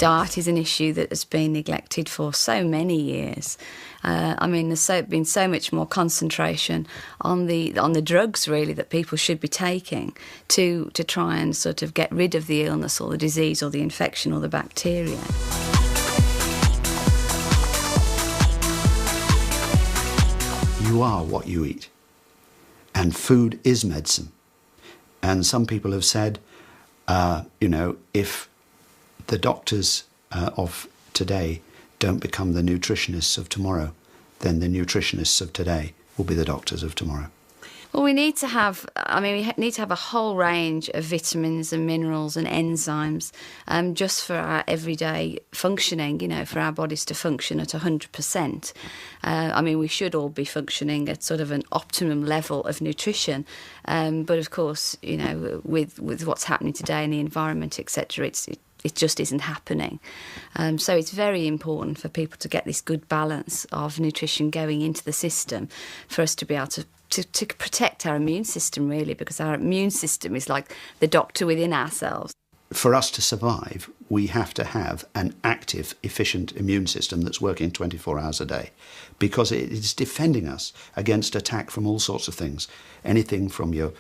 Diet is an issue that has been neglected for so many years. I mean, there's been so much more concentration on the drugs, really, that people should be taking to try and sort of get rid of the illness or the disease or the infection or the bacteria. You are what you eat, and food is medicine. And some people have said, if the doctors of today don't become the nutritionists of tomorrow, then the nutritionists of today will be the doctors of tomorrow. Well, we need to have a whole range of vitamins and minerals and enzymes just for our everyday functioning, for our bodies to function at 100%. We should all be functioning at sort of an optimum level of nutrition. But of course, with what's happening today in the environment, etc., it just isn't happening. So it's very important for people to get this good balance of nutrition going into the system for us to be able to protect our immune system, really, because our immune system is like the doctor within ourselves. For us to survive, we have to have an active, efficient immune system that's working 24 hours a day, because it is defending us against attack from all sorts of things, anything from your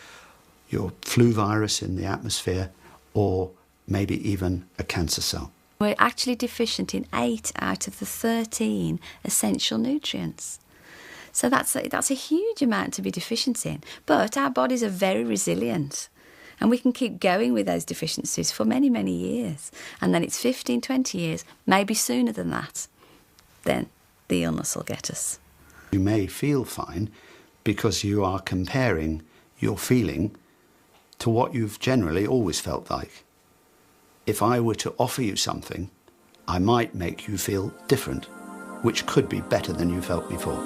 flu virus in the atmosphere or maybe even a cancer cell. We're actually deficient in 8 out of the 13 essential nutrients. So that's a huge amount to be deficient in. But our bodies are very resilient, and we can keep going with those deficiencies for many, many years. And then it's 15, 20 years, maybe sooner than that. Then the illness will get us. You may feel fine because you are comparing your feeling to what you've generally always felt like. If I were to offer you something, I might make you feel different, which could be better than you felt before.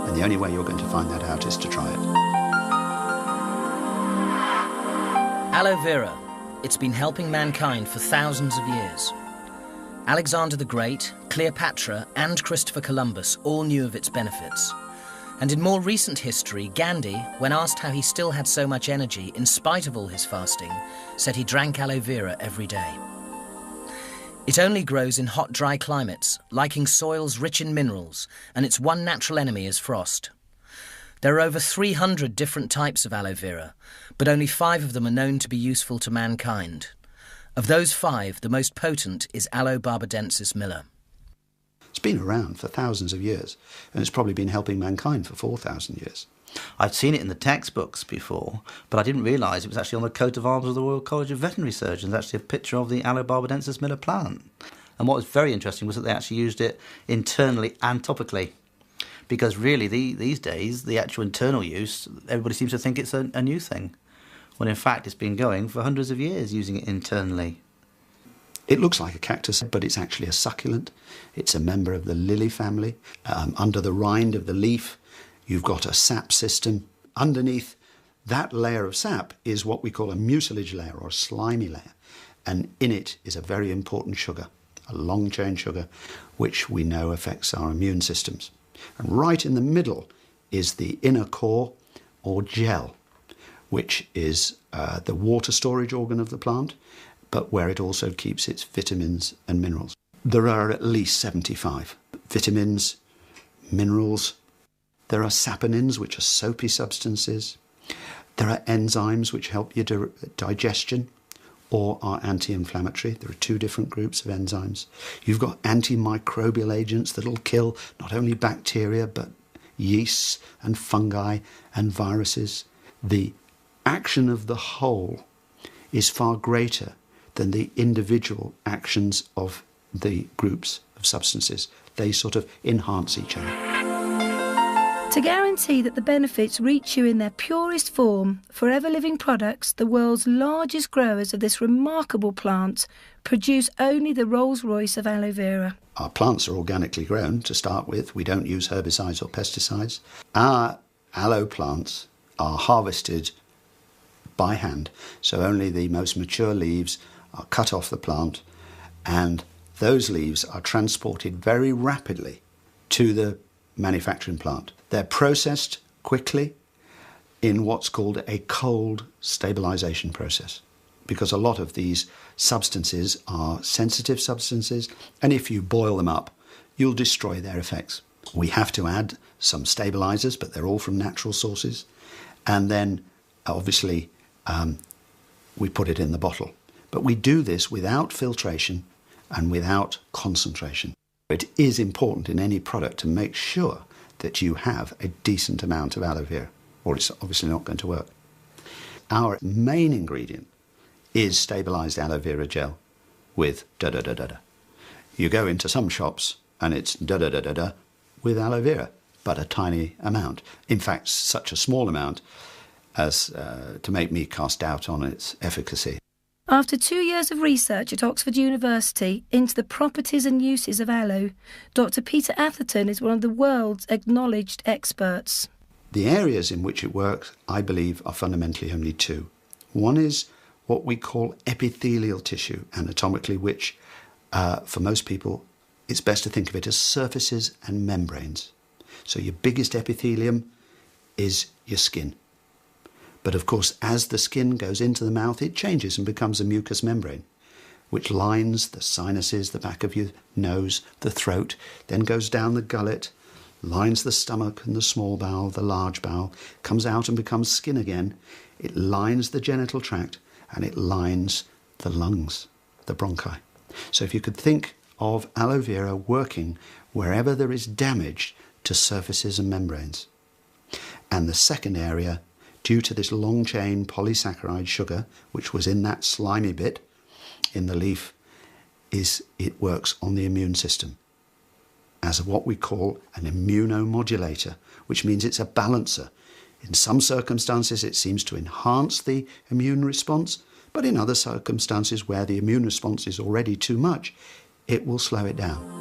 And the only way you're going to find that out is to try it. Aloe vera. It's been helping mankind for thousands of years. Alexander the Great, Cleopatra and Christopher Columbus all knew of its benefits. And in more recent history, Gandhi, when asked how he still had so much energy in spite of all his fasting, said he drank aloe vera every day. It only grows in hot, dry climates, liking soils rich in minerals, and its one natural enemy is frost. There are over 300 different types of aloe vera, but only 5 of them are known to be useful to mankind. Of those 5, the most potent is Aloe barbadensis Miller. It's been around for thousands of years, and it's probably been helping mankind for 4,000 years. I'd seen it in the textbooks before, but I didn't realise it was actually on the coat of arms of the Royal College of Veterinary Surgeons, actually a picture of the Aloe barbadensis Miller plant. And what was very interesting was that they actually used it internally and topically, because really these days, the actual internal use, everybody seems to think it's a new thing, when in fact it's been going for hundreds of years using it internally. It looks like a cactus, but it's actually a succulent. It's a member of the lily family. Under the rind of the leaf, you've got a sap system. Underneath that layer of sap is what we call a mucilage layer or a slimy layer. And in it is a very important sugar, a long-chain sugar, which we know affects our immune systems. And right in the middle is the inner core or gel, which is the water storage organ of the plant, but where it also keeps its vitamins and minerals. There are at least 75 vitamins, minerals. There are saponins, which are soapy substances. There are enzymes which help your digestion or are anti-inflammatory. There are 2 different groups of enzymes. You've got antimicrobial agents that'll kill not only bacteria, but yeasts and fungi and viruses. The action of the whole is far greater than the individual actions of the groups of substances. They sort of enhance each other. To guarantee that the benefits reach you in their purest form, Forever Living Products, the world's largest growers of this remarkable plant, produce only the Rolls-Royce of aloe vera. Our plants are organically grown to start with. We don't use herbicides or pesticides. Our aloe plants are harvested by hand, so only the most mature leaves are cut off the plant, and those leaves are transported very rapidly to the manufacturing plant. They're processed quickly in what's called a cold stabilisation process. because a lot of these substances are sensitive substances, and if you boil them up, you'll destroy their effects. We have to add some stabilisers, but they're all from natural sources. And then, obviously, we put it in the bottle. But we do this without filtration and without concentration. It is important in any product to make sure that you have a decent amount of aloe vera, or it's obviously not going to work. Our main ingredient is stabilised aloe vera gel with da-da-da-da-da. You go into some shops and it's da-da-da-da-da with aloe vera, but a tiny amount. In fact, such a small amount as to make me cast doubt on its efficacy. After 2 years of research at Oxford University into the properties and uses of aloe, Dr. Peter Atherton is one of the world's acknowledged experts. The areas in which it works, I believe, are fundamentally only two. One is what we call epithelial tissue, anatomically, which, for most people, it's best to think of it as surfaces and membranes. So your biggest epithelium is your skin. But of course, as the skin goes into the mouth, it changes and becomes a mucous membrane, which lines the sinuses, the back of your nose, the throat, then goes down the gullet, lines the stomach and the small bowel, the large bowel, comes out and becomes skin again. It lines the genital tract and it lines the lungs, the bronchi. So if you could think of aloe vera working wherever there is damage to surfaces and membranes. And the second area, due to this long chain polysaccharide sugar, which was in that slimy bit in the leaf, is it works on the immune system as what we call an immunomodulator, which means it's a balancer. In some circumstances, it seems to enhance the immune response, but in other circumstances where the immune response is already too much, it will slow it down.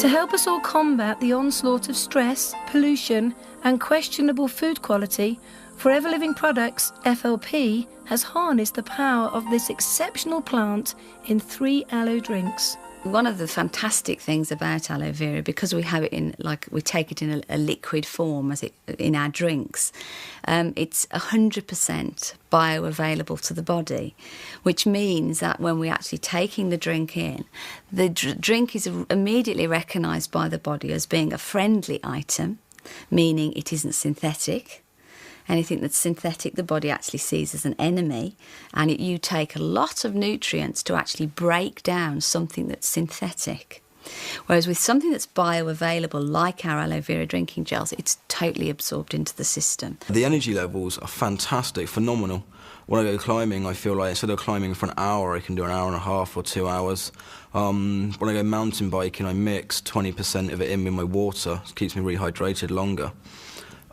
To help us all combat the onslaught of stress, pollution and questionable food quality, Forever Living Products, FLP, has harnessed the power of this exceptional plant in 3 aloe drinks. One of the fantastic things about aloe vera, because we have it in, like, we take it in a liquid form as it in our drinks, it's 100% bioavailable to the body, which means that when we're actually taking the drink in, the drink is immediately recognised by the body as being a friendly item, meaning it isn't synthetic. Anything that's synthetic, the body actually sees as an enemy, and you take a lot of nutrients to actually break down something that's synthetic. Whereas with something that's bioavailable, like our aloe vera drinking gels, it's totally absorbed into the system. The energy levels are fantastic, phenomenal. When I go climbing, I feel like instead of climbing for an hour, I can do an hour and a half or 2 hours. When I go mountain biking, I mix 20% of it in with my water. It keeps me rehydrated longer.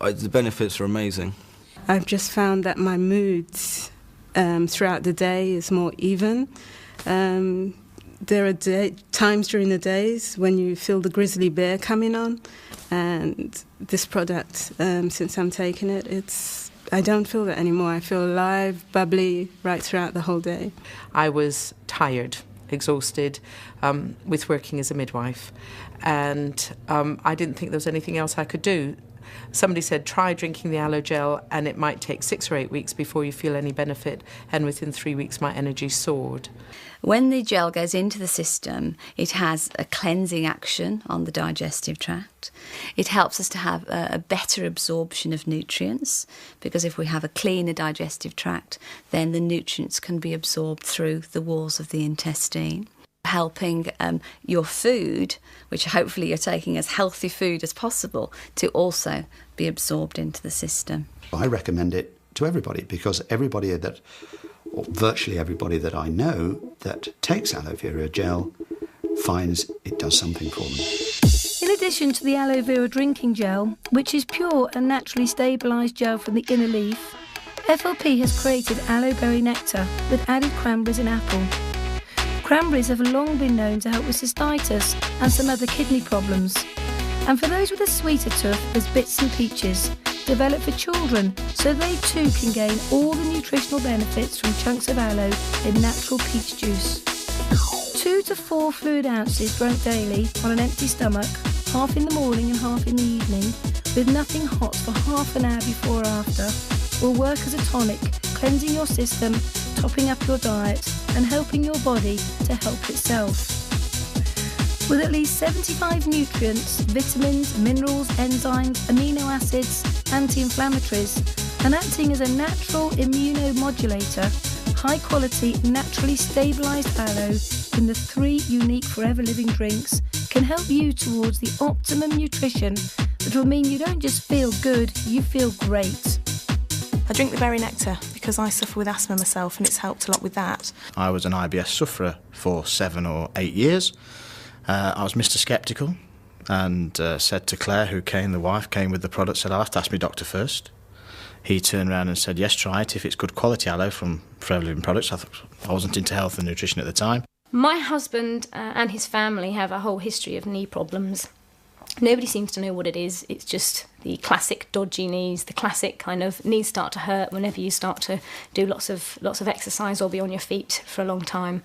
The benefits are amazing. I've just found that my moods throughout the day is more even. There are times during the days when you feel the grizzly bear coming on, and this product, since I'm taking it, I don't feel that anymore. I feel alive, bubbly right throughout the whole day. I was tired, exhausted, with working as a midwife, and I didn't think there was anything else I could do. Somebody said, try drinking the aloe gel and it might take 6 or 8 weeks before you feel any benefit, and within 3 weeks my energy soared. When the gel goes into the system, it has a cleansing action on the digestive tract. It helps us to have a better absorption of nutrients, because if we have a cleaner digestive tract, then the nutrients can be absorbed through the walls of the intestine. Helping your food, which hopefully you're taking as healthy food as possible, to also be absorbed into the system. I recommend it to everybody, because virtually everybody that I know that takes aloe vera gel finds it does something for them. In addition to the aloe vera drinking gel, which is pure and naturally stabilised gel from the inner leaf, FLP has created aloe berry nectar with added cranberries and apple. Cranberries have long been known to help with cystitis and some other kidney problems. And for those with a sweeter tooth, there's bits and peaches, developed for children, so they too can gain all the nutritional benefits from chunks of aloe in natural peach juice. 2 to 4 fluid ounces drunk daily on an empty stomach, half in the morning and half in the evening, with nothing hot for half an hour before or after, will work as a tonic, cleansing your system, topping up your diet, and helping your body to help itself. With at least 75 nutrients, vitamins, minerals, enzymes, amino acids, anti-inflammatories, and acting as a natural immunomodulator, high-quality, naturally stabilised aloe in the 3 unique Forever Living drinks can help you towards the optimum nutrition that will mean you don't just feel good, you feel great. I drink the berry nectar because I suffer with asthma myself, and it's helped a lot with that. I was an IBS sufferer for 7 or 8 years. I was Mr Sceptical and said to Claire, who came, the wife, came with the product, said, I'll have to ask my doctor first. He turned around and said, yes, try it if it's good quality aloe from Forever Living products. I wasn't into health and nutrition at the time. My husband and his family have a whole history of knee problems. Nobody seems to know what it is. It's just the classic dodgy knees, the classic kind of knees start to hurt whenever you start to do lots of exercise or be on your feet for a long time.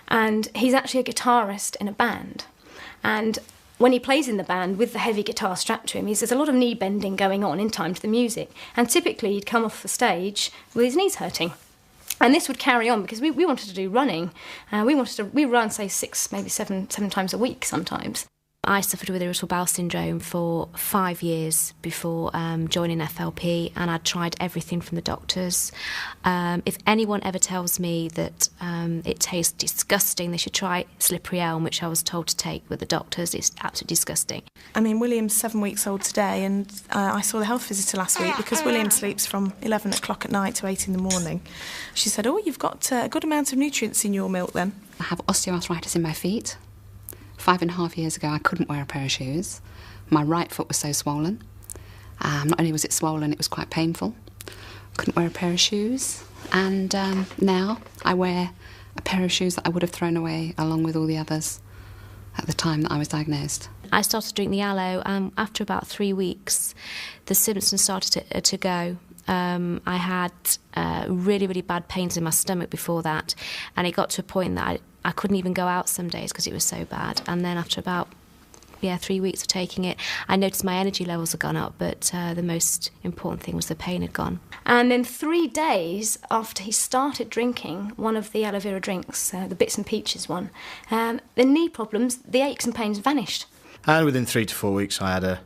And he's actually a guitarist in a band. And when he plays in the band with the heavy guitar strapped to him, there's a lot of knee bending going on in time to the music. And typically he'd come off the stage with his knees hurting. And this would carry on because we wanted to do running. We run, say, 6, maybe 7 times a week sometimes. I suffered with irritable bowel syndrome for 5 years before joining FLP, and I'd tried everything from the doctors. If anyone ever tells me that it tastes disgusting, they should try Slippery Elm, which I was told to take with the doctors. It's absolutely disgusting. I mean, William's 7 weeks old today, and I saw the health visitor last week because William sleeps from 11 o'clock at night to 8 in the morning. She said, oh, you've got a good amount of nutrients in your milk then. I have osteoarthritis in my feet. 5.5 years ago, I couldn't wear a pair of shoes. My right foot was so swollen. Not only was it swollen, it was quite painful. Couldn't wear a pair of shoes. And now I wear a pair of shoes that I would have thrown away along with all the others at the time that I was diagnosed. I started to drink the aloe, and after about 3 weeks, the symptoms started to go. I had really, really bad pains in my stomach before that, and it got to a point that I couldn't even go out some days because it was so bad. And then after about 3 weeks of taking it, I noticed my energy levels had gone up, but the most important thing was the pain had gone. And then 3 days after he started drinking one of the aloe vera drinks, the Bits and Peaches one, the knee problems, the aches and pains vanished. And within 3 to 4 weeks, I had a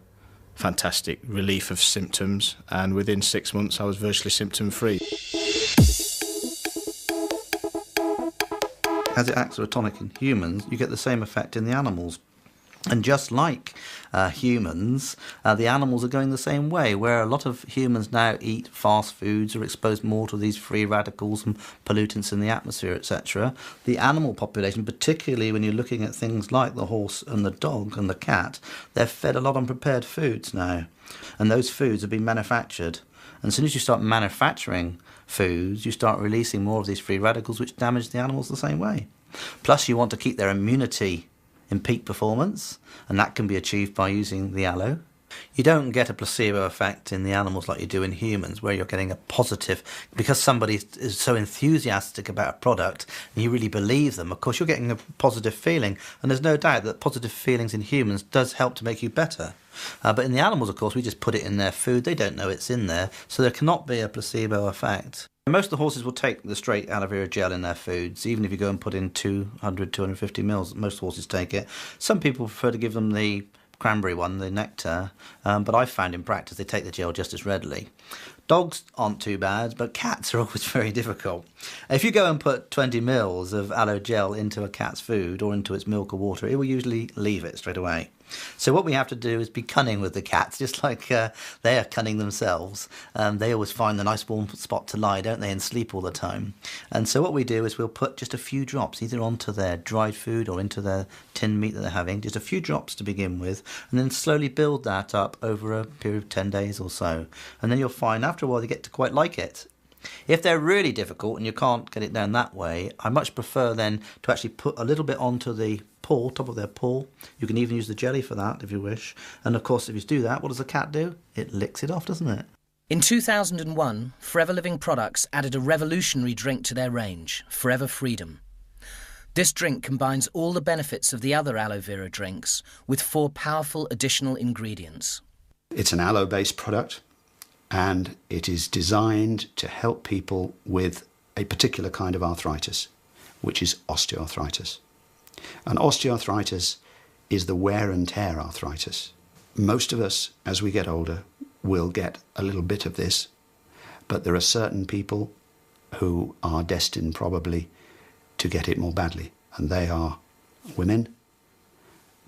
fantastic relief of symptoms, and within 6 months, I was virtually symptom-free. As it acts as a tonic in humans, you get the same effect in the animals. And just like humans, the animals are going the same way, where a lot of humans now eat fast foods, are exposed more to these free radicals and pollutants in the atmosphere, etc. The animal population, particularly when you're looking at things like the horse and the dog and the cat, they're fed a lot on prepared foods now. And those foods have been manufactured. And as soon as you start manufacturing foods, you start releasing more of these free radicals, which damage the animals the same way. Plus, you want to keep their immunity in peak performance, and that can be achieved by using the aloe. You don't get a placebo effect in the animals like you do in humans, where you're getting a positive, because somebody is so enthusiastic about a product and you really believe them, of course you're getting a positive feeling, and there's no doubt that positive feelings in humans does help to make you better. But in the animals, of course, we just put it in their food, they don't know it's in there, so there cannot be a placebo effect. Most of the horses will take the straight aloe vera gel in their foods, even if you go and put in 200, 250 mils. Most horses take it. Some people prefer to give them the cranberry one, the nectar, but I've found in practice they take the gel just as readily. Dogs aren't too bad, but cats are always very difficult. If you go and put 20 mils of aloe gel into a cat's food or into its milk or water, it will usually leave it straight away. So what we have to do is be cunning with the cats, just like they are cunning themselves. They always find the nice warm spot to lie, don't they, and sleep all the time. And so what we do is we'll put just a few drops, either onto their dried food or into their tinned meat that they're having, just a few drops to begin with, and then slowly build that up over a period of 10 days or so. And then you'll find after a while they get to quite like it. If they're really difficult and you can't get it down that way, I much prefer then to actually put a little bit onto the paw, top of their paw. You can even use the jelly for that if you wish. And of course, if you do that, what does the cat do? It licks it off, doesn't it? In 2001, Forever Living Products added a revolutionary drink to their range, Forever Freedom. This drink combines all the benefits of the other aloe vera drinks with 4 powerful additional ingredients. It's an aloe-based product, and it is designed to help people with a particular kind of arthritis, which is osteoarthritis. And osteoarthritis is the wear and tear arthritis. Most of us, as we get older, will get a little bit of this, but there are certain people who are destined probably to get it more badly, and they are women,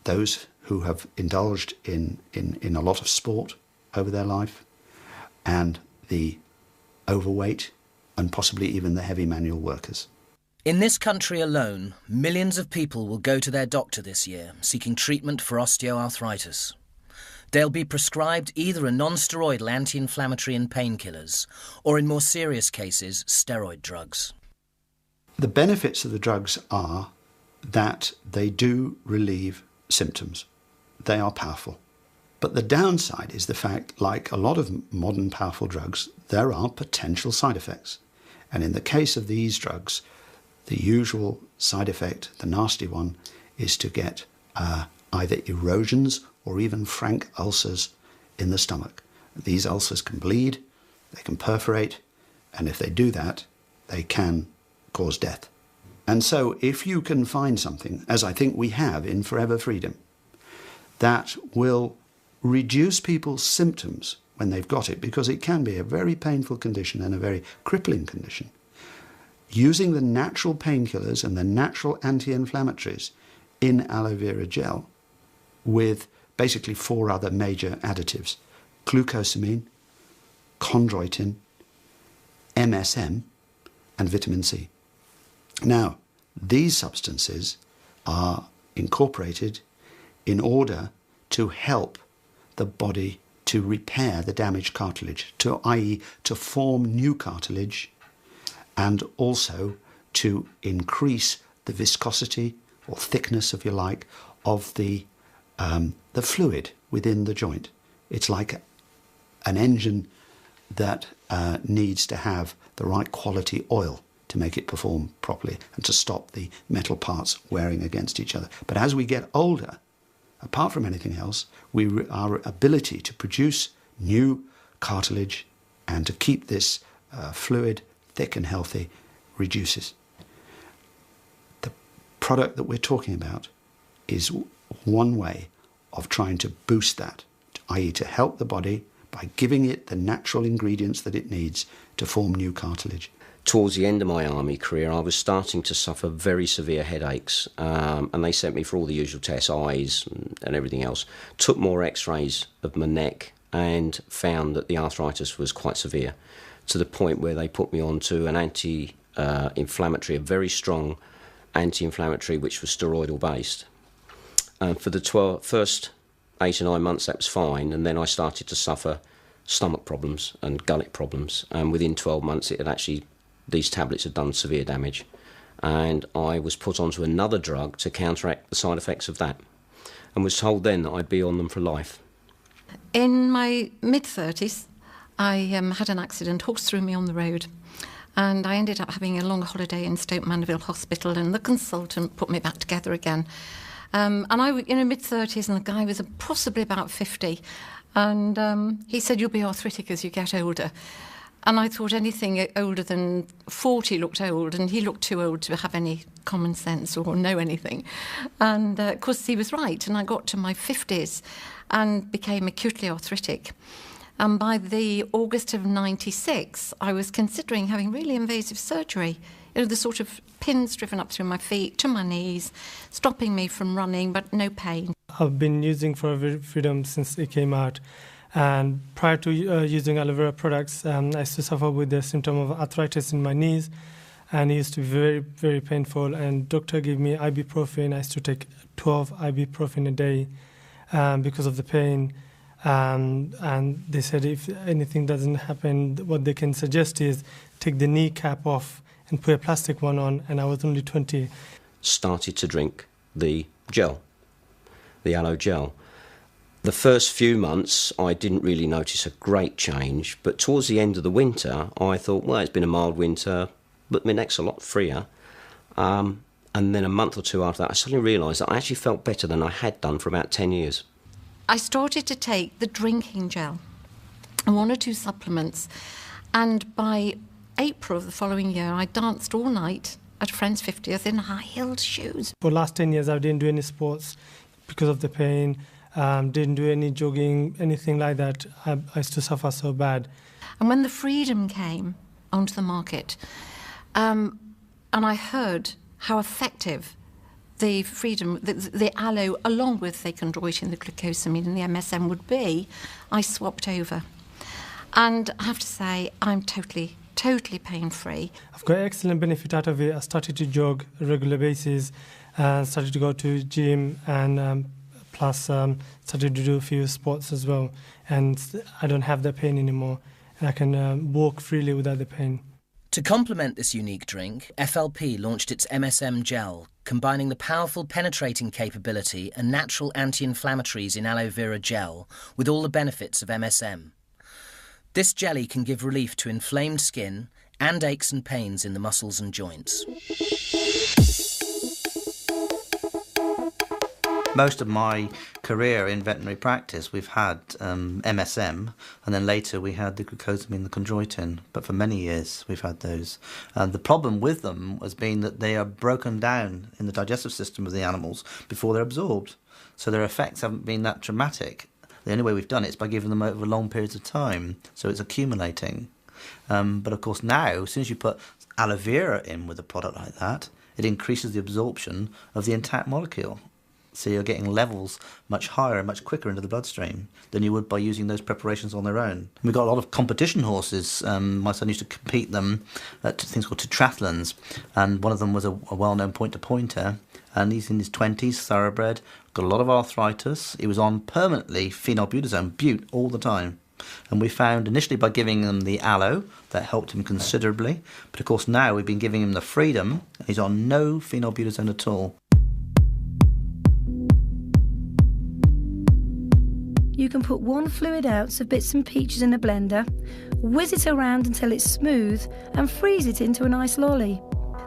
those who have indulged in a lot of sport over their life, and the overweight, and possibly even the heavy manual workers. In this country alone, millions of people will go to their doctor this year seeking treatment for osteoarthritis. They'll be prescribed either a non-steroidal anti-inflammatory and painkillers, or in more serious cases, steroid drugs. The benefits of the drugs are that they do relieve symptoms. They are powerful. But the downside is the fact, like a lot of modern powerful drugs, there are potential side effects. And in the case of these drugs, the usual side effect, the nasty one, is to get either erosions or even frank ulcers in the stomach. These ulcers can bleed, they can perforate, and if they do that, they can cause death. And so if you can find something, as I think we have in Forever Freedom, that will reduce people's symptoms when they've got it, because it can be a very painful condition and a very crippling condition, using the natural painkillers and the natural anti-inflammatories in aloe vera gel with basically 4 other major additives: glucosamine, chondroitin, MSM, and vitamin C. Now, these substances are incorporated in order to help the body to repair the damaged cartilage, i.e. to form new cartilage, and also to increase the viscosity or thickness, if you like, of the fluid within the joint. It's like an engine that needs to have the right quality oil to make it perform properly and to stop the metal parts wearing against each other. But as we get older, apart from anything else, our ability to produce new cartilage and to keep this fluid thick and healthy reduces. The product that we're talking about is one way of trying to boost that, i.e. to help the body by giving it the natural ingredients that it needs to form new cartilage. Towards the end of my army career, I was starting to suffer very severe headaches, and they sent me for all the usual tests, eyes and everything else. Took more x-rays of my neck and found that the arthritis was quite severe, to the point where they put me on to an anti-inflammatory, a very strong anti-inflammatory, which was steroidal based. For the first 8 or 9 months, that was fine, and then I started to suffer stomach problems and gullet problems, and within 12 months these tablets had done severe damage, and I was put onto another drug to counteract the side effects of that, and was told then that I'd be on them for life. In my mid-30s, I had an accident, horse threw me on the road, and I ended up having a long holiday in Stoke Mandeville Hospital, and the consultant put me back together again. And I was in my mid-30s, and the guy was possibly about 50, and he said, "You'll be arthritic as you get older." And I thought anything older than 40 looked old, and he looked too old to have any common sense or know anything. And of course he was right, and I got to my 50s and became acutely arthritic. And by the August of 96, I was considering having really invasive surgery. You know, the sort of pins driven up through my feet to my knees, stopping me from running, but no pain. I've been using Forever Freedom since it came out. And prior to using aloe vera products, I used to suffer with the symptom of arthritis in my knees, and it used to be very, very painful. And doctor gave me ibuprofen. I used to take 12 ibuprofen a day because of the pain. And they said if anything doesn't happen, what they can suggest is take the knee cap off and put a plastic one on, and I was only 20. Started to drink the gel, the aloe gel. The first few months, I didn't really notice a great change, but towards the end of the winter, I thought, well, it's been a mild winter, but my neck's a lot freer. And then a month or two after that, I suddenly realised that I actually felt better than I had done for about 10 years. I started to take the drinking gel and 1 or 2 supplements. And by April of the following year, I danced all night at a friend's 50th in high-heeled shoes. For the last 10 years, I didn't do any sports because of the pain. Didn't do any jogging, anything like that. I used to suffer so bad. And when the Freedom came onto the market, and I heard how effective the Freedom, the aloe, along with the chondroitin, the glucosamine and the MSM would be, I swapped over. And I have to say, I'm totally pain-free. I've got excellent benefit out of it. I started to jog on a regular basis, started to go to gym, and plus started to do a few sports as well. And I don't have the pain anymore, and I can walk freely without the pain. To complement this unique drink, FLP launched its MSM gel, combining the powerful penetrating capability and natural anti-inflammatories in aloe vera gel with all the benefits of MSM. This jelly can give relief to inflamed skin and aches and pains in the muscles and joints. Most of my career in veterinary practice, we've had MSM, and then later we had the glucosamine, the chondroitin, but for many years we've had those. And the problem with them has been that they are broken down in the digestive system of the animals before they're absorbed, so their effects haven't been that dramatic. The only way we've done it is by giving them over long periods of time, so it's accumulating. But of course now, as soon as you put aloe vera in with a product like that, it increases the absorption of the intact molecule. So you're getting levels much higher and much quicker into the bloodstream than you would by using those preparations on their own. We've got a lot of competition horses. My son used to compete them at things called tetrathlons, and one of them was a well-known pointer, and he's in his 20s, thoroughbred, got a lot of arthritis. He was on permanently phenylbutazone, bute, all the time. And we found initially by giving him the aloe, that helped him considerably. But of course now we've been giving him the Freedom, and he's on no phenylbutazone at all. You can put 1 fluid ounce of bits and peaches in a blender, whiz it around until it's smooth, and freeze it into an ice lolly.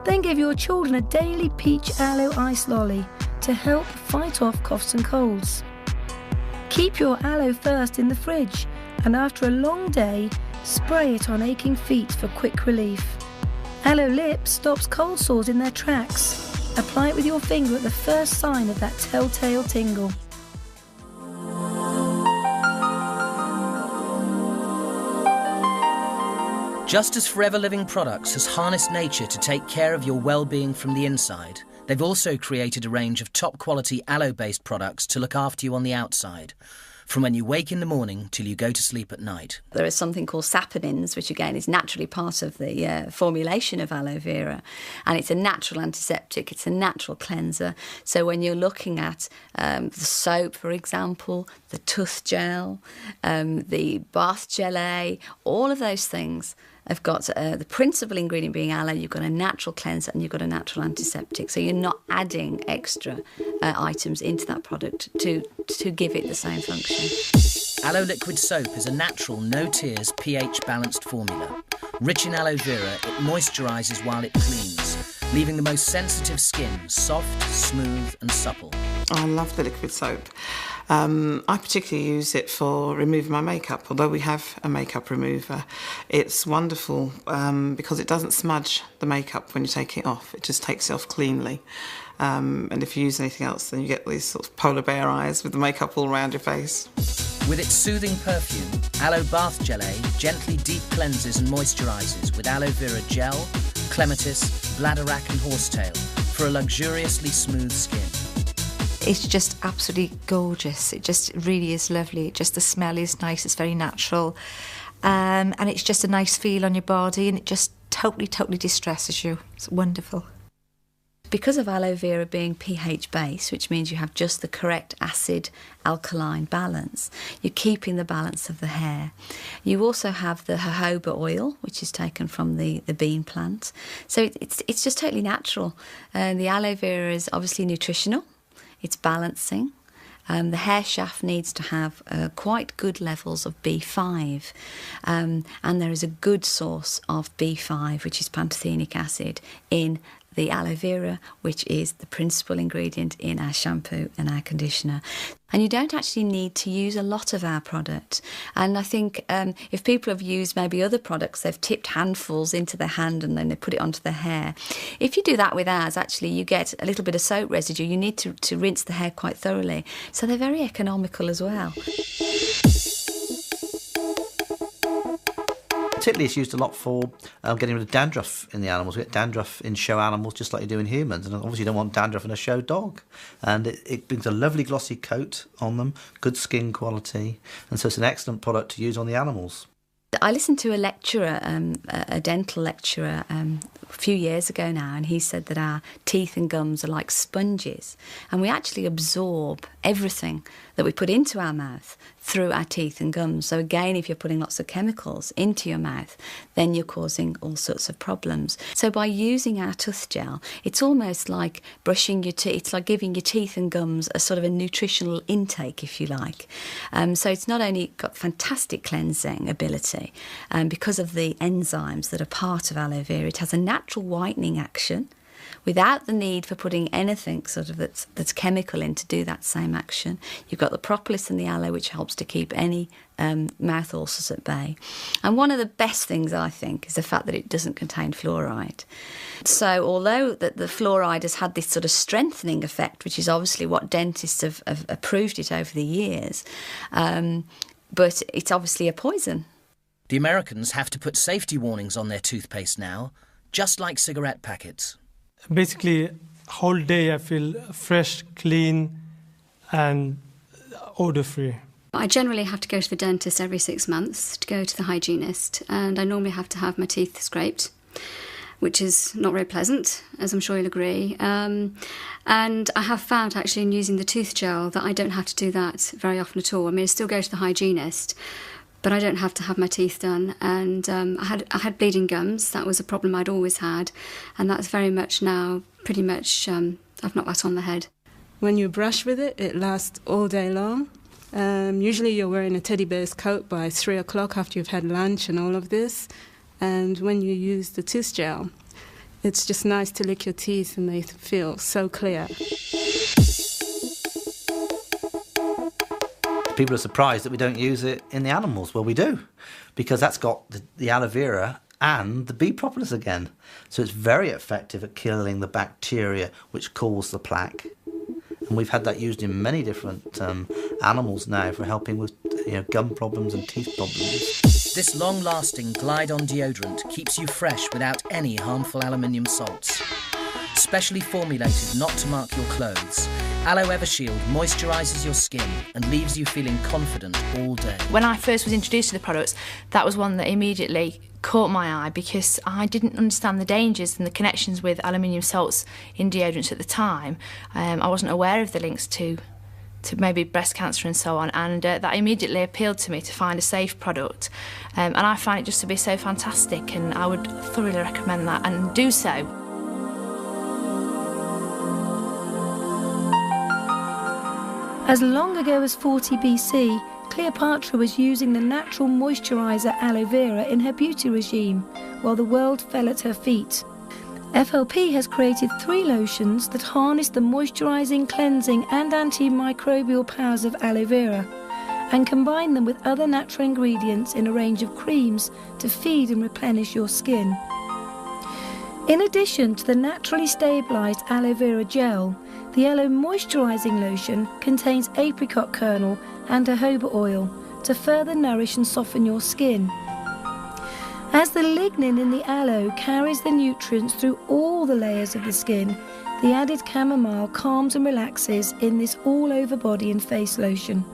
Then give your children a daily peach aloe ice lolly to help fight off coughs and colds. Keep your aloe first in the fridge, and after a long day, spray it on aching feet for quick relief. Aloe Lip stops cold sores in their tracks. Apply it with your finger at the first sign of that telltale tingle. Just as Forever Living Products has harnessed nature to take care of your well-being from the inside, they've also created a range of top-quality aloe-based products to look after you on the outside, from when you wake in the morning till you go to sleep at night. There is something called saponins, which again is naturally part of the formulation of aloe vera, and it's a natural antiseptic, it's a natural cleanser. So when you're looking at the soap, for example, the tooth gel, the bath gelée, all of those things have got the principal ingredient being aloe. You've got a natural cleanser and you've got a natural antiseptic, so you're not adding extra items into that product to give it the same function. Aloe Liquid Soap is a natural, no-tears, pH-balanced formula. Rich in aloe vera, it moisturises while it cleans, leaving the most sensitive skin soft, smooth and supple. I love the liquid soap. I particularly use it for removing my makeup, although we have a makeup remover. It's wonderful because it doesn't smudge the makeup when you take it off. It just takes it off cleanly. And if you use anything else, then you get these sort of polar bear eyes with the makeup all around your face. With its soothing perfume, Aloe Bath Gelée gently deep cleanses and moisturises with aloe vera gel, clematis, bladderwrack and horsetail for a luxuriously smooth skin. It's just absolutely gorgeous. It just really is lovely. Just the smell is nice. It's very natural. And it's just a nice feel on your body, and it just totally distresses you. It's wonderful. Because of aloe vera being pH based, which means you have just the correct acid-alkaline balance, you're keeping the balance of the hair. You also have the jojoba oil, which is taken from the bean plant. So it's just totally natural. The aloe vera is obviously nutritional. It's balancing. The hair shaft needs to have quite good levels of B5, and there is a good source of B5, which is pantothenic acid, in the aloe vera, which is the principal ingredient in our shampoo and our conditioner. And you don't actually need to use a lot of our product. And I think if people have used maybe other products, they've tipped handfuls into their hand and then they put it onto their hair. If you do that with ours, actually you get a little bit of soap residue. You need to rinse the hair quite thoroughly. So they're very economical as well. Particularly, it's used a lot for getting rid of dandruff in the animals. We get dandruff in show animals just like you do in humans, and obviously you don't want dandruff in a show dog. And it brings a lovely glossy coat on them, good skin quality, and so it's an excellent product to use on the animals. I listened to a lecturer, a dental lecturer, a few years ago now, and he said that our teeth and gums are like sponges, and we actually absorb everything that we put into our mouth through our teeth and gums. So again, if you're putting lots of chemicals into your mouth, then you're causing all sorts of problems. So by using our tooth gel, it's almost like brushing your teeth. It's like giving your teeth and gums a sort of a nutritional intake, if you like. So it's not only got fantastic cleansing ability, because of the enzymes that are part of aloe vera, it has a natural whitening action without the need for putting anything sort of that's chemical in to do that same action. You've got the propolis and the aloe, which helps to keep any mouth ulcers at bay. And one of the best things, I think, is the fact that it doesn't contain fluoride. So although that the fluoride has had this sort of strengthening effect, which is obviously what dentists have approved it over the years, but it's obviously a poison. The Americans have to put safety warnings on their toothpaste now, just like cigarette packets. Basically, whole day I feel fresh, clean and odour-free. I generally have to go to the dentist every 6 months to go to the hygienist, and I normally have to have my teeth scraped, which is not very pleasant, as I'm sure you'll agree. And I have found, actually, in using the tooth gel, that I don't have to do that very often at all. I mean, I still go to the hygienist, but I don't have to have my teeth done. And I had bleeding gums. That was a problem I'd always had, and that's very much now, pretty much, I've knocked that on the head. When you brush with it, it lasts all day long. Usually you're wearing a teddy bear's coat by 3 o'clock after you've had lunch and all of this. And when you use the tooth gel, it's just nice to lick your teeth and they feel so clear. People are surprised that we don't use it in the animals. Well, we do, because that's got the aloe vera and the bee propolis again. So it's very effective at killing the bacteria which cause the plaque. And we've had that used in many different animals now for helping with gum problems and teeth problems. This long-lasting Glide-On deodorant keeps you fresh without any harmful aluminium salts. Specially formulated not to mark your clothes, Aloe Evershield moisturises your skin and leaves you feeling confident all day. When I first was introduced to the products, that was one that immediately caught my eye because I didn't understand the dangers and the connections with aluminium salts in deodorants at the time. I wasn't aware of the links to maybe breast cancer and so on, and that immediately appealed to me to find a safe product. And I find it just to be so fantastic, and I would thoroughly recommend that and do so. As long ago as 40 BC, Cleopatra was using the natural moisturiser aloe vera in her beauty regime, while the world fell at her feet. FLP has created 3 lotions that harness the moisturising, cleansing and antimicrobial powers of aloe vera, and combine them with other natural ingredients in a range of creams to feed and replenish your skin. In addition to the naturally stabilised aloe vera gel, the Aloe Moisturising Lotion contains apricot kernel and jojoba oil to further nourish and soften your skin. As the lignin in the aloe carries the nutrients through all the layers of the skin, the added chamomile calms and relaxes in this all-over body and face lotion.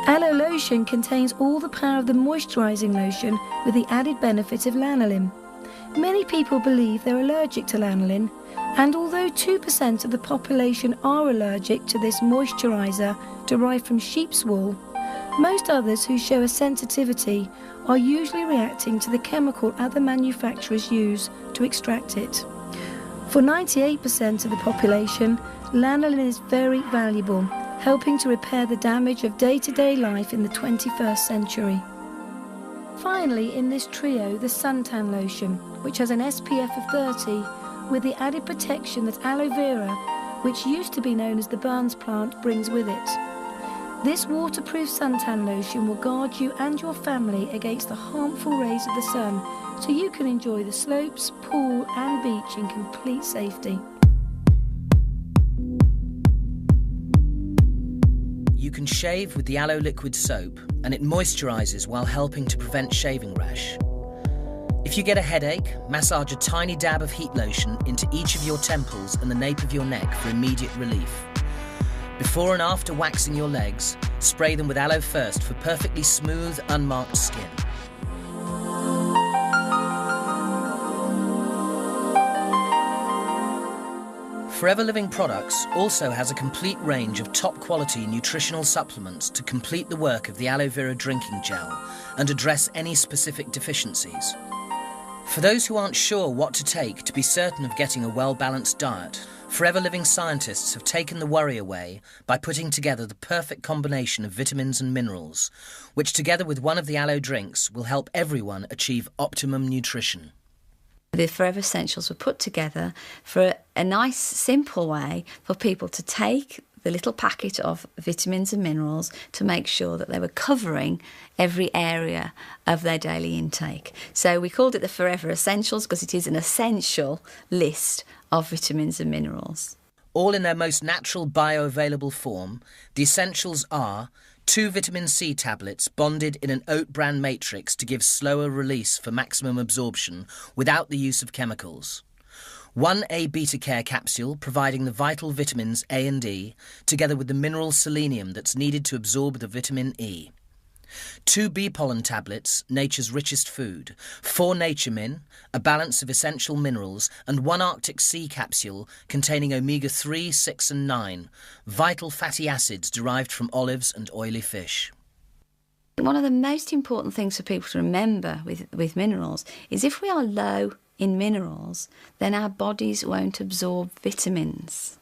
Aloe lotion contains all the power of the moisturising lotion with the added benefit of lanolin. Many people believe they're allergic to lanolin, and although 2% of the population are allergic to this moisturiser derived from sheep's wool, most others who show a sensitivity are usually reacting to the chemical other manufacturers use to extract it. For 98% of the population, lanolin is very valuable, helping to repair the damage of day-to-day life in the 21st century. Finally, in this trio, the suntan lotion, which has an SPF of 30, with the added protection that aloe vera, which used to be known as the Barnes plant, brings with it. This waterproof suntan lotion will guard you and your family against the harmful rays of the sun, so you can enjoy the slopes, pool and beach in complete safety. You can shave with the aloe liquid soap, and it moisturises while helping to prevent shaving rash. If you get a headache, massage a tiny dab of heat lotion into each of your temples and the nape of your neck for immediate relief. Before and after waxing your legs, spray them with aloe first for perfectly smooth, unmarked skin. Forever Living Products also has a complete range of top-quality nutritional supplements to complete the work of the aloe vera drinking gel and address any specific deficiencies. For those who aren't sure what to take to be certain of getting a well-balanced diet, Forever Living scientists have taken the worry away by putting together the perfect combination of vitamins and minerals, which together with one of the aloe drinks will help everyone achieve optimum nutrition. The Forever Essentials were put together for a nice, simple way for people to take the little packet of vitamins and minerals to make sure that they were covering every area of their daily intake. So we called it the Forever Essentials because it is an essential list of vitamins and minerals. All in their most natural bioavailable form, the essentials are 2 vitamin C tablets bonded in an oat bran matrix to give slower release for maximum absorption without the use of chemicals. 1 A-beta care capsule providing the vital vitamins A and E, together with the mineral selenium that's needed to absorb the vitamin E. 2 bee pollen tablets, nature's richest food, 4 Nature Min, a balance of essential minerals, and 1 Arctic Sea capsule containing omega-3, 6 and 9, vital fatty acids derived from olives and oily fish. One of the most important things for people to remember with minerals is if we are low in minerals, then our bodies won't absorb vitamins.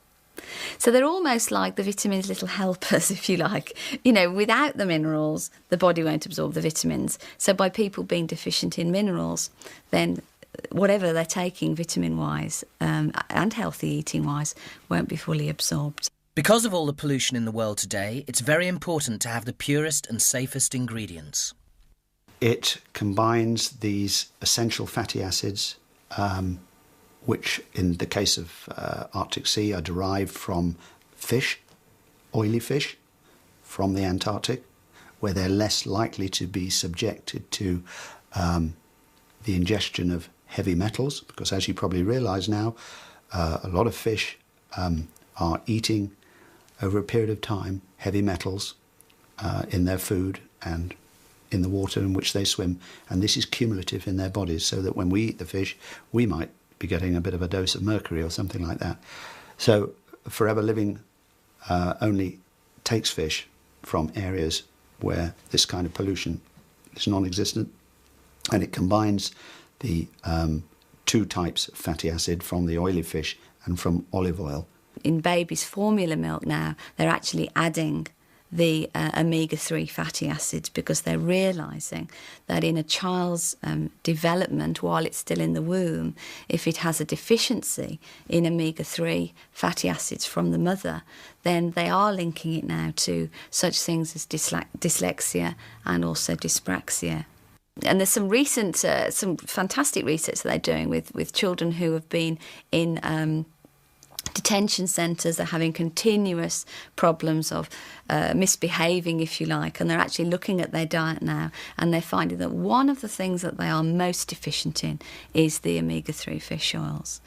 So they're almost like the vitamins' little helpers, if you like. You know, without the minerals, the body won't absorb the vitamins. So by people being deficient in minerals, then whatever they're taking vitamin-wise and healthy eating-wise won't be fully absorbed. Because of all the pollution in the world today, it's very important to have the purest and safest ingredients. It combines these essential fatty acids, which in the case of Arctic Sea are derived from fish, oily fish, from the Antarctic, where they're less likely to be subjected to the ingestion of heavy metals, because as you probably realise now, a lot of fish are eating, over a period of time, heavy metals in their food and in the water in which they swim, and this is cumulative in their bodies, so that when we eat the fish, we might be getting a bit of a dose of mercury or something like that. So Forever Living only takes fish from areas where this kind of pollution is non-existent, and it combines the 2 types of fatty acid from the oily fish and from olive oil. In babies' formula milk now, they're actually adding the omega-3 fatty acids because they're realising that in a child's development while it's still in the womb, if it has a deficiency in omega-3 fatty acids from the mother, then they are linking it now to such things as dyslexia and also dyspraxia. And there's some recent, some fantastic research that they're doing with children who have been in detention centres. They're having continuous problems of misbehaving, if you like, and they're actually looking at their diet now, and they're finding that one of the things that they are most deficient in is the omega-3 fish oils.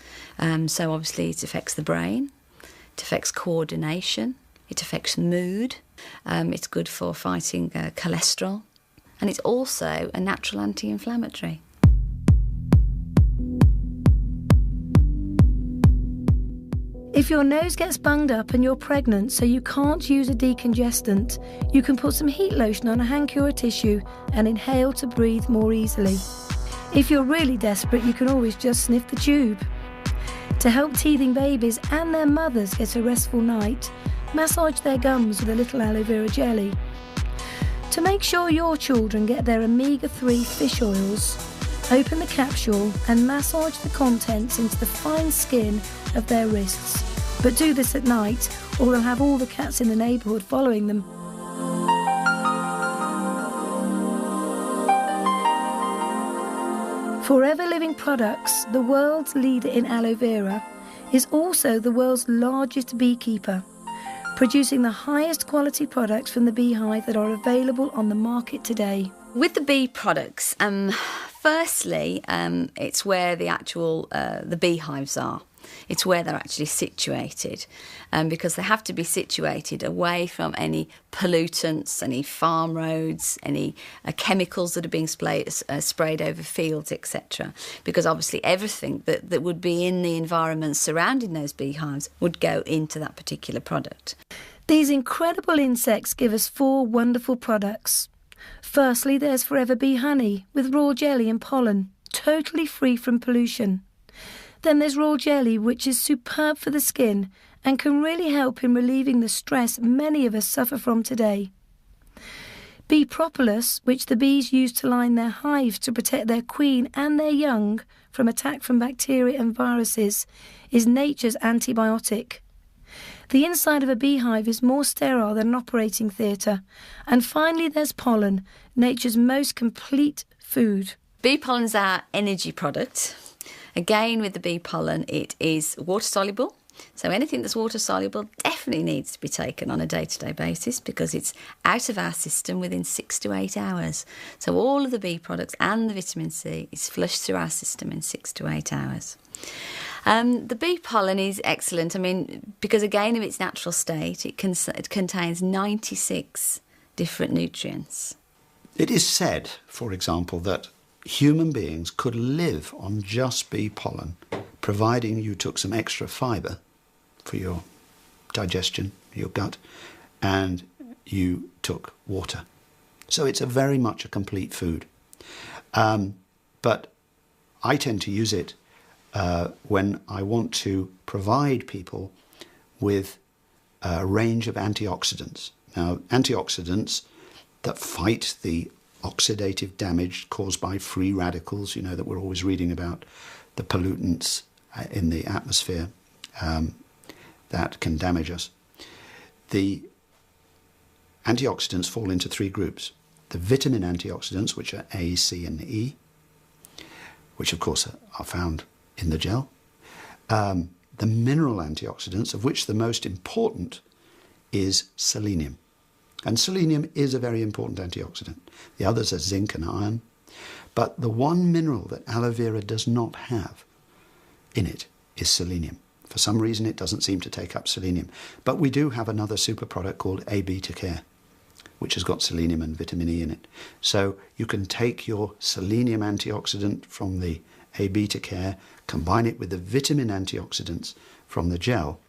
So obviously it affects the brain, it affects coordination, it affects mood, it's good for fighting cholesterol, and it's also a natural anti-inflammatory. If your nose gets bunged up and you're pregnant so you can't use a decongestant, you can put some heat lotion on a Hancura tissue and inhale to breathe more easily. If you're really desperate, you can always just sniff the tube. To help teething babies and their mothers get a restful night, massage their gums with a little aloe vera jelly. To make sure your children get their omega-3 fish oils, Open the capsule and massage the contents into the fine skin of their wrists. But do this at night, or they'll have all the cats in the neighbourhood following them. Forever Living Products, the world's leader in aloe vera, is also the world's largest beekeeper, producing the highest quality products from the beehive that are available on the market today. With the bee products, firstly, it's where the actual the beehives are. It's where they're actually situated, because they have to be situated away from any pollutants, any farm roads, any chemicals that are being sprayed over fields, etc. Because obviously everything that would be in the environment surrounding those beehives would go into that particular product. These incredible insects give us 4 wonderful products. Firstly, there's Forever Bee Honey with raw jelly and pollen, totally free from pollution. Then there's raw jelly, which is superb for the skin and can really help in relieving the stress many of us suffer from today. Bee Propolis, which the bees use to line their hives to protect their queen and their young from attack from bacteria and viruses, is nature's antibiotic. The inside of a beehive is more sterile than an operating theatre. And finally there's pollen, nature's most complete food. Bee pollen's our energy product. Again, with the bee pollen, it is water-soluble. So anything that's water-soluble definitely needs to be taken on a day-to-day basis because it's out of our system within 6 to 8 hours. So all of the bee products and the vitamin C is flushed through our system in 6 to 8 hours. The bee pollen is excellent, because again, in its natural state, it contains 96 different nutrients. It is said, for example, that human beings could live on just bee pollen, providing you took some extra fibre for your digestion, your gut, and you took water. So it's very much a complete food. But I tend to use it when I want to provide people with a range of antioxidants. Now, antioxidants that fight the oxidative damage caused by free radicals, that we're always reading about, the pollutants in the atmosphere that can damage us. The antioxidants fall into 3 groups. The vitamin antioxidants, which are A, C and E, which of course are found in the gel. The mineral antioxidants, of which the most important is selenium. And selenium is a very important antioxidant. The others are zinc and iron. But the one mineral that aloe vera does not have in it is selenium. For some reason, it doesn't seem to take up selenium. But we do have another super product called A-beta care, which has got selenium and vitamin E in it. So you can take your selenium antioxidant from the A-beta care, combine it with the vitamin antioxidants from the gel,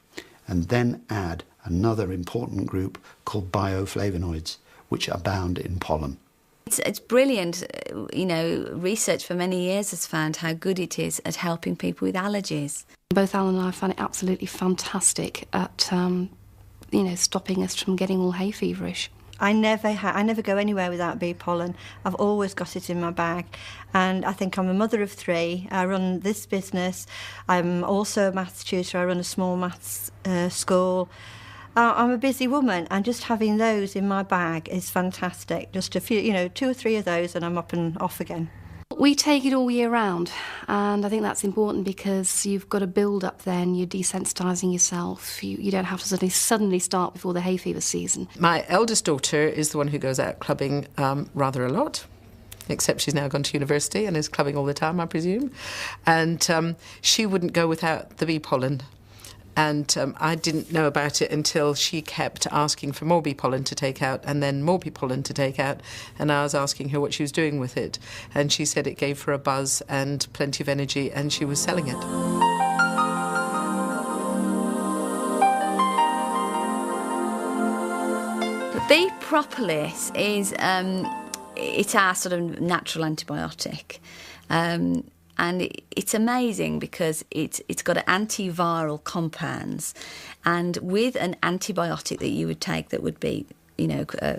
and then add another important group called bioflavonoids, which are bound in pollen. It's brilliant. Research for many years has found how good it is at helping people with allergies. Both Alan and I found it absolutely fantastic at, stopping us from getting all hay feverish. I never go anywhere without bee pollen. I've always got it in my bag. And I think I'm a mother of 3. I run this business. I'm also a maths tutor. I run a small maths school. I'm a busy woman, and just having those in my bag is fantastic. Just a few, 2 or 3 of those and I'm up and off again. We take it all year round, and I think that's important because you've got to build up then, you're desensitising yourself. You don't have to suddenly start before the hay fever season. My eldest daughter is the one who goes out clubbing rather a lot, except she's now gone to university and is clubbing all the time, I presume. And she wouldn't go without the bee pollen. And I didn't know about it until she kept asking for more bee pollen to take out and then more bee pollen to take out. And I was asking her what she was doing with it. And she said it gave her a buzz and plenty of energy, and she was selling it. The bee propolis is it's our sort of natural antibiotic. And it's amazing because it's got antiviral compounds, and with an antibiotic that you would take that would be,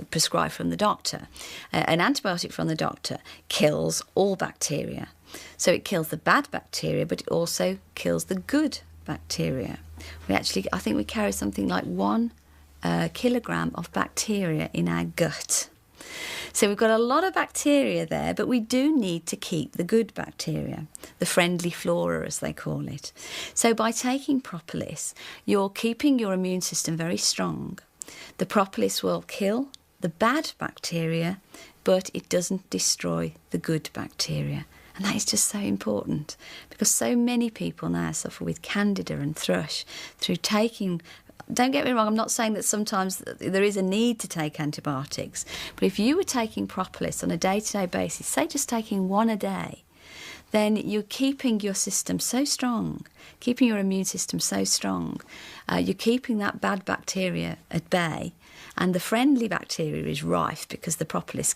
prescribed from the doctor. An antibiotic from the doctor kills all bacteria. So it kills the bad bacteria, but it also kills the good bacteria. I think we carry something like 1 kilogram of bacteria in our gut. So we've got a lot of bacteria there, but we do need to keep the good bacteria, the friendly flora as they call it. So by taking propolis, you're keeping your immune system very strong. The propolis will kill the bad bacteria, but it doesn't destroy the good bacteria. And that is just so important, because so many people now suffer with candida and thrush through taking... Don't get me wrong, I'm not saying that sometimes there is a need to take antibiotics, but if you were taking propolis on a day-to-day basis, say just taking 1 a day, then you're keeping your system so strong, keeping your immune system so strong, you're keeping that bad bacteria at bay, and the friendly bacteria is rife because the propolis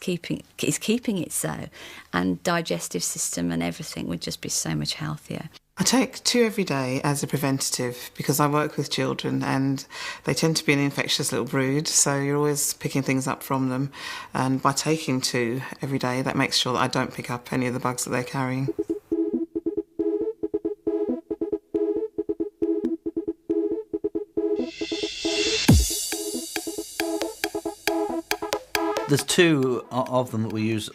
is keeping it so, and digestive system and everything would just be so much healthier. I take 2 every day as a preventative because I work with children and they tend to be an infectious little brood, so you're always picking things up from them. And by taking 2 every day, that makes sure that I don't pick up any of the bugs that they're carrying. There's 2 of them that we use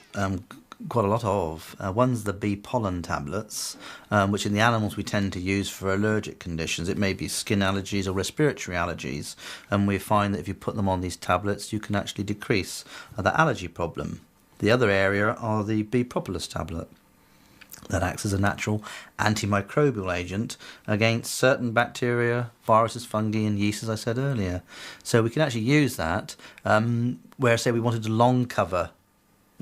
quite a lot of. One's the bee pollen tablets, which in the animals we tend to use for allergic conditions. It may be skin allergies or respiratory allergies, and we find that if you put them on these tablets, you can actually decrease that allergy problem. The other area are the bee propolis tablet. That acts as a natural antimicrobial agent against certain bacteria, viruses, fungi and yeast, as I said earlier. So we can actually use that where, say, we wanted a long cover.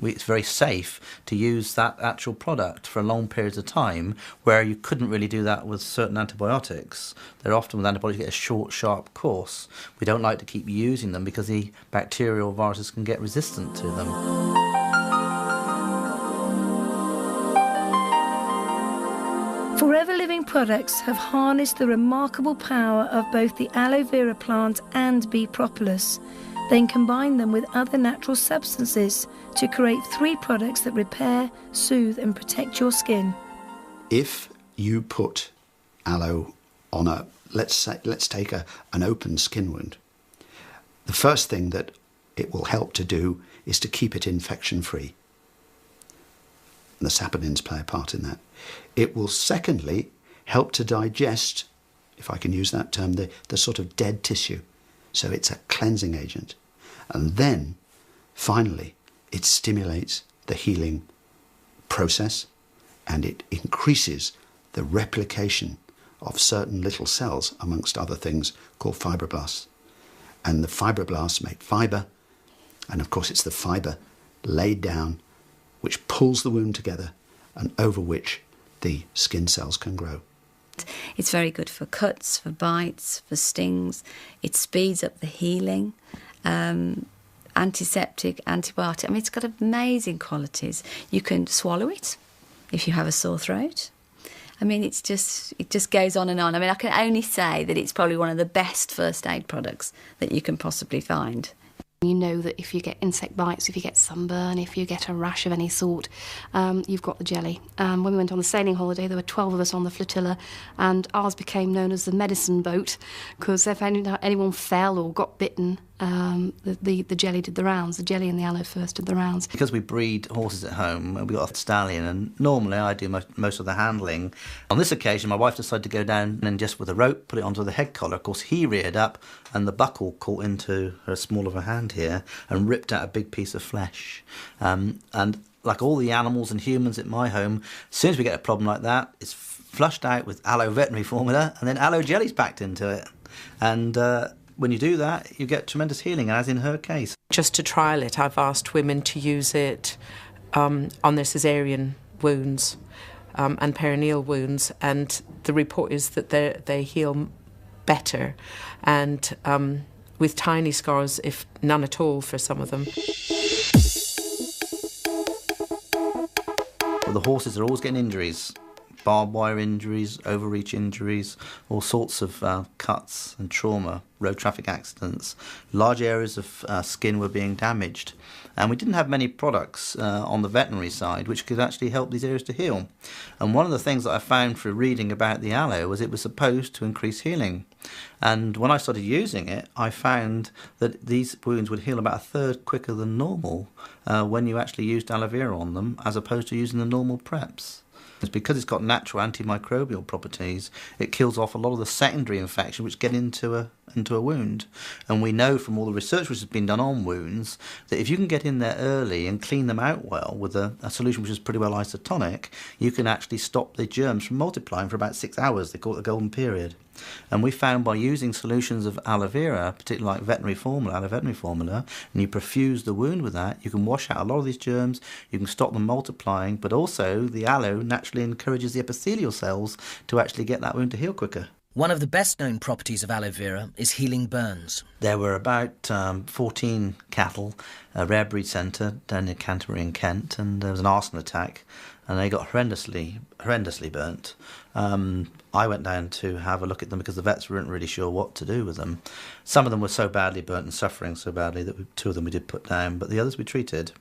It's very safe to use that actual product for long periods of time, where you couldn't really do that with certain antibiotics. They're often with antibiotics, you get a short, sharp course. We don't like to keep using them because the bacterial viruses can get resistant to them. Forever Living products have harnessed the remarkable power of both the aloe vera plant and bee propolis, then combine them with other natural substances to create 3 products that repair, soothe and protect your skin. If you put aloe on let's take an open skin wound, the first thing that it will help to do is to keep it infection free. The saponins play a part in that. It will secondly help to digest, if I can use that term, the sort of dead tissue. So it's a cleansing agent. And then, finally, it stimulates the healing process, and it increases the replication of certain little cells, amongst other things, called fibroblasts. And the fibroblasts make fibre, and of course it's the fibre laid down which pulls the wound together and over which the skin cells can grow. It's very good for cuts, for bites, for stings. It speeds up the healing. Antiseptic, antibiotic. I mean, it's got amazing qualities. You can swallow it if you have a sore throat. I mean, it just goes on and on. I mean, I can only say that it's probably one of the best first aid products that you can possibly find. You know that if you get insect bites, if you get sunburn, if you get a rash of any sort, you've got the jelly. When we went on the sailing holiday, there were 12 of us on the flotilla, and ours became known as the medicine boat, because if anyone fell or got bitten, the jelly did the rounds. The jelly and the aloe first did the rounds. Because we breed horses at home, we've got a stallion, and normally I do most of the handling. On this occasion, my wife decided to go down and just with a rope put it onto the head collar. Of course, he reared up, and the buckle caught into her small of a hand here and ripped out a big piece of flesh. And like all the animals and humans at my home, as soon as we get a problem like that, it's flushed out with aloe veterinary formula, and then aloe jelly's packed into it. And when you do that, you get tremendous healing, as in her case. Just to trial it, I've asked women to use it on their caesarean wounds and perineal wounds, and the report is that they heal better, and with tiny scars, if none at all, for some of them. Well, the horses are always getting injuries barbed wire injuries, overreach injuries, all sorts of cuts and trauma, road traffic accidents. Large areas of skin were being damaged. And we didn't have many products on the veterinary side which could actually help these areas to heal. And one of the things that I found through reading about the aloe was it was supposed to increase healing. And when I started using it, I found that these wounds would heal about a third quicker than normal when you actually used aloe vera on them, as opposed to using the normal preps. It's because it's got natural antimicrobial properties, it kills off a lot of the secondary infection which get into a wound. And we know from all the research which has been done on wounds that if you can get in there early and clean them out well with a solution which is pretty well isotonic, you can actually stop the germs from multiplying for about 6 hours. They call it the golden period. And we found by using solutions of aloe vera, particularly like aloe veterinary formula, and you perfuse the wound with that, you can wash out a lot of these germs, you can stop them multiplying, but also the aloe naturally encourages the epithelial cells to actually get that wound to heal quicker. One of the best-known properties of aloe vera is healing burns. There were about 14 cattle, a rare breed centre down near Canterbury in Kent, and there was an arson attack, and they got horrendously burnt. I went down to have a look at them because the vets weren't really sure what to do with them. Some of them were so badly burnt and suffering so badly that 2 of them we did put down, but the others we treated.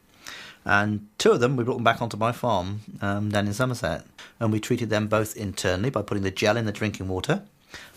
And 2 of them, we brought them back onto my farm down in Somerset. And we treated them both internally by putting the gel in the drinking water.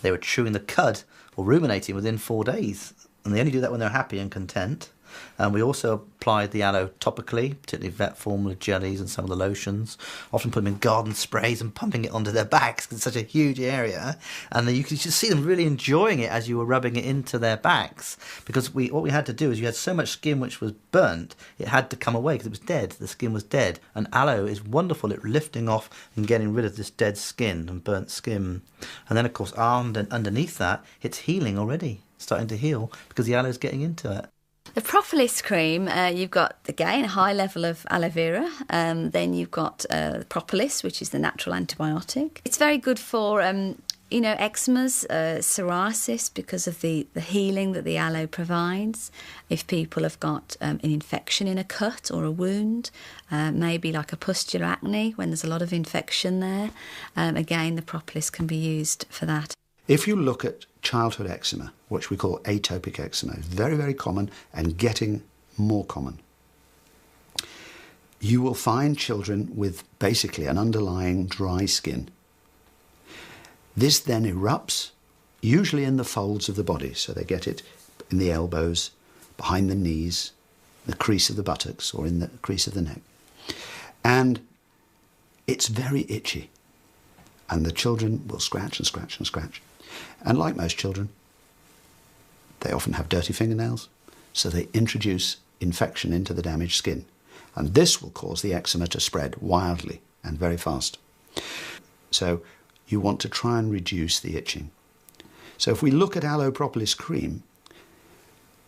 They were chewing the cud or ruminating within 4 days. And they only do that when they're happy and content. And we also applied the aloe topically, particularly vet formula jellies and some of the lotions. Often put them in garden sprays and pumping it onto their backs because it's such a huge area. And then you could just see them really enjoying it as you were rubbing it into their backs. Because what we had to do is you had so much skin which was burnt, it had to come away because it was dead. The skin was dead. And aloe is wonderful at lifting off and getting rid of this dead skin and burnt skin. And then, of course, armed and underneath that, it's healing already, starting to heal because the aloe is getting into it. The Propolis cream, you've got, again, a high level of aloe vera. Then you've got Propolis, which is the natural antibiotic. It's very good for, eczemas, psoriasis, because of the healing that the aloe provides. If people have got an infection in a cut or a wound, maybe like a pustular acne, when there's a lot of infection there, again, the Propolis can be used for that. If you look at childhood eczema, which we call atopic eczema, it's very, very common and getting more common. You will find children with basically an underlying dry skin. This then erupts, usually in the folds of the body, so they get it in the elbows, behind the knees, the crease of the buttocks, or in the crease of the neck. And it's very itchy. And the children will scratch and scratch and scratch. And like most children, they often have dirty fingernails, so they introduce infection into the damaged skin. And this will cause the eczema to spread wildly and very fast. So you want to try and reduce the itching. So if we look at Aloe Propolis cream,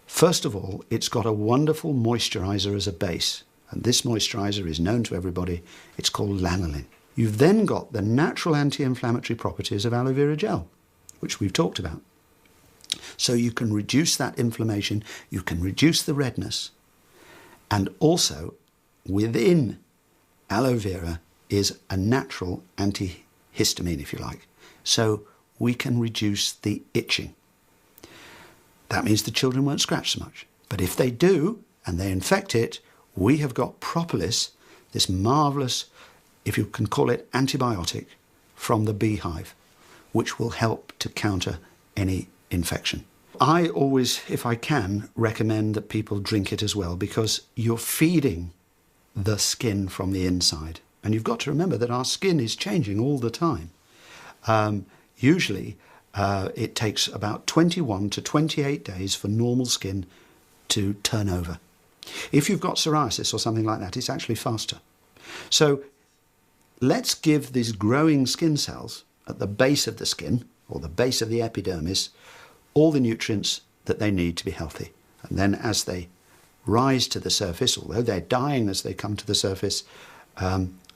first of all, it's got a wonderful moisturiser as a base. And this moisturiser is known to everybody. It's called lanolin. You've then got the natural anti-inflammatory properties of aloe vera gel, which we've talked about. So you can reduce that inflammation, you can reduce the redness, and also within aloe vera is a natural antihistamine, if you like. So we can reduce the itching. That means the children won't scratch so much. But if they do, and they infect it, we have got Propolis, this marvellous, if you can call it, antibiotic from the beehive, which will help to counter any infection. I always, if I can, recommend that people drink it as well, because you're feeding the skin from the inside. And you've got to remember that our skin is changing all the time. Usually, it takes about 21 to 28 days for normal skin to turn over. If you've got psoriasis or something like that, it's actually faster. So let's give these growing skin cells at the base of the skin, or the base of the epidermis, all the nutrients that they need to be healthy. And then as they rise to the surface, although they're dying as they come to the surface,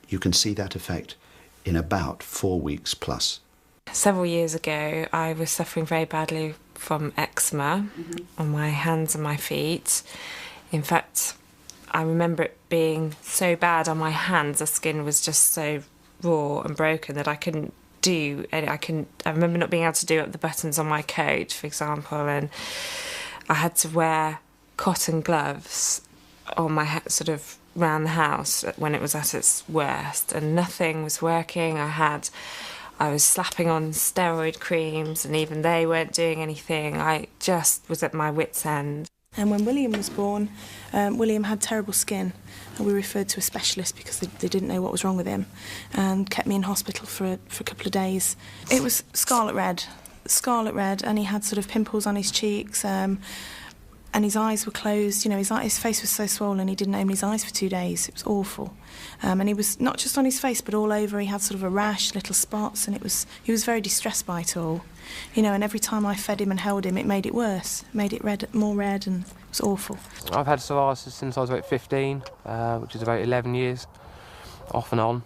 you can see that effect in about 4 weeks plus. Several years ago, I was suffering very badly from eczema on my hands and my feet. In fact, I remember it being so bad on my hands, the skin was just so raw and broken that I couldn't do. I remember not being able to do up the buttons on my coat, for example, and I had to wear cotton gloves on my head, sort of round the house when it was at its worst, and nothing was working. I was slapping on steroid creams, and even they weren't doing anything. I just was at my wit's end. And when William was born, William had terrible skin, and we referred to a specialist because they didn't know what was wrong with him, and kept me in hospital for a couple of days. It was scarlet red, and he had sort of pimples on his cheeks, and his eyes were closed. You know, his face was so swollen he didn't open his eyes for 2 days. It was awful. And he was not just on his face but all over. He had sort of a rash, little spots, and he was very distressed by it all. You know, and every time I fed him and held him, it made it worse. It made it more red, and it was awful. I've had psoriasis since I was about 15, which is about 11 years, off and on.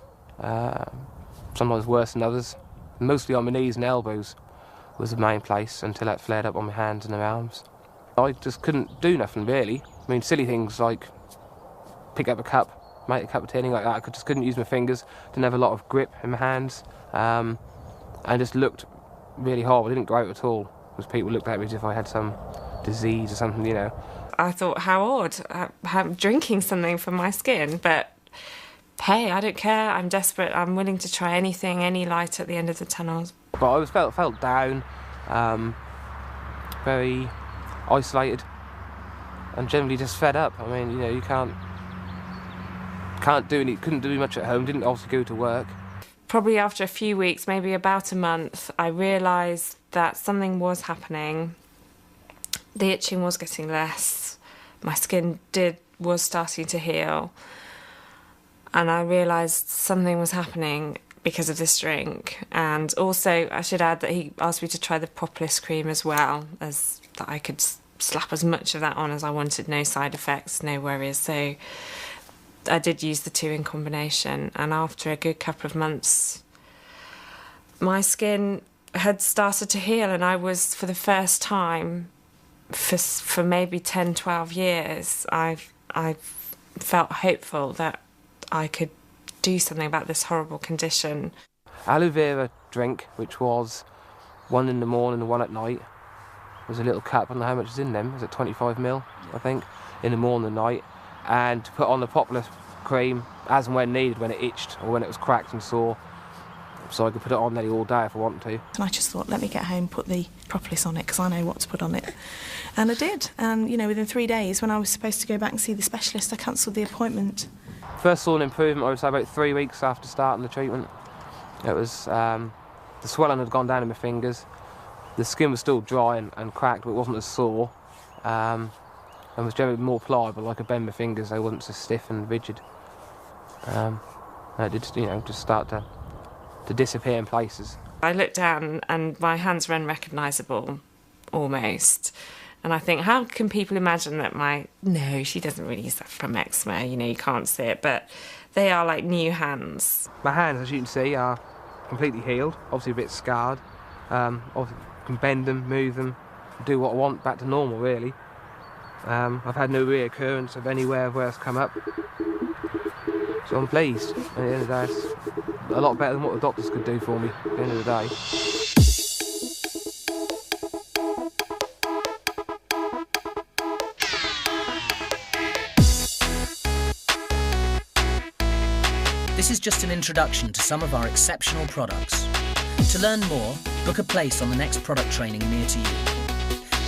Sometimes worse than others. Mostly on my knees and elbows was the main place until that flared up on my hands and my arms. I just couldn't do nothing, really. I mean, silly things like pick up a cup, make a cup of tea, anything like that. I just couldn't use my fingers, didn't have a lot of grip in my hands, and just looked really horrible. I didn't grow out at all, because people looked at me as if I had some disease or something, you know. I thought, how odd, I'm drinking something for my skin, but hey, I don't care, I'm desperate, I'm willing to try anything, any light at the end of the tunnel. But I felt down, very isolated, and generally just fed up. I mean, you know, you couldn't do much at home, didn't also go to work. Probably after a few weeks, maybe about a month, I realised that something was happening. The itching was getting less, my skin was starting to heal, and I realised something was happening because of this drink. And also, I should add that he asked me to try the Propolis cream as well, as that I could slap as much of that on as I wanted, no side effects, no worries. So I did use the two in combination, and after a good couple of months, my skin had started to heal, and I was, for the first time, for maybe 10, 12 years, I felt hopeful that I could do something about this horrible condition. Aloe vera drink, which was one in the morning and one at night. There's a little cap, I don't know how much is in them, is it 25ml, I think, in the morning and night, and to put on the Propolis cream as and when needed, when it itched or when it was cracked and sore, so I could put it on nearly all day if I wanted to. And I just thought, let me get home, put the Propolis on it, because I know what to put on it. And I did, and you know, within 3 days, when I was supposed to go back and see the specialist, I cancelled the appointment. First saw an improvement, I would say, about 3 weeks after starting the treatment. It was, the swelling had gone down in my fingers. The skin was still dry and cracked, but it wasn't as sore, and was generally more pliable. I could bend my fingers; they wasn't so stiff and rigid. And it did, you know, just start to disappear in places. I looked down, and my hands were unrecognisable, almost. And I think, how can people imagine that no, she doesn't really suffer from eczema, you know, you can't see it, but they are like new hands. My hands, as you can see, are completely healed, obviously a bit scarred. Obviously can bend them, move them, do what I want, back to normal, really. I've had no reoccurrence of anywhere where it's come up. So I'm pleased. At the end of the day, it's a lot better than what the doctors could do for me at the end of the day. This is just an introduction to some of our exceptional products. To learn more, book a place on the next product training near to you.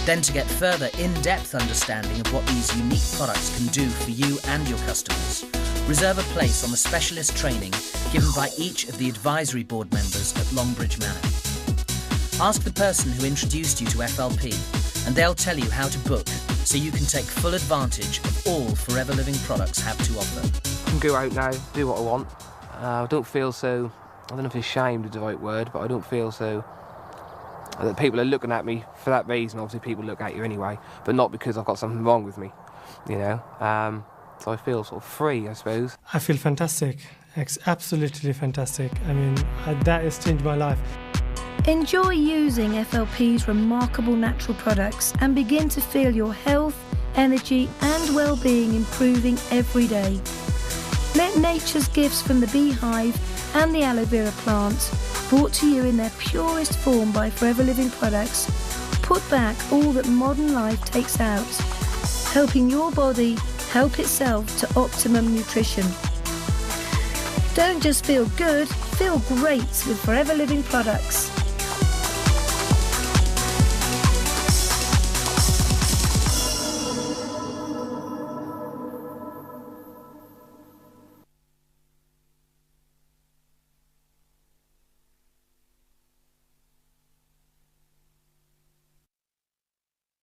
Then, to get further in-depth understanding of what these unique products can do for you and your customers, reserve a place on the specialist training given by each of the advisory board members at Longbridge Manor. Ask the person who introduced you to FLP, and they'll tell you how to book so you can take full advantage of all Forever Living products have to offer. I can go out now, do what I want. I don't feel so, I don't know if ashamed is the right word, but I don't feel so that people are looking at me for that reason. Obviously people look at you anyway, but not because I've got something wrong with me, you know. So I feel sort of free, I suppose. I feel fantastic, absolutely fantastic. I mean, that has changed my life. Enjoy using FLP's remarkable natural products and begin to feel your health, energy and well-being improving every day. Let nature's gifts from the beehive and the aloe vera plant, brought to you in their purest form by Forever Living Products, put back all that modern life takes out, helping your body help itself to optimum nutrition. Don't just feel good, feel great with Forever Living Products.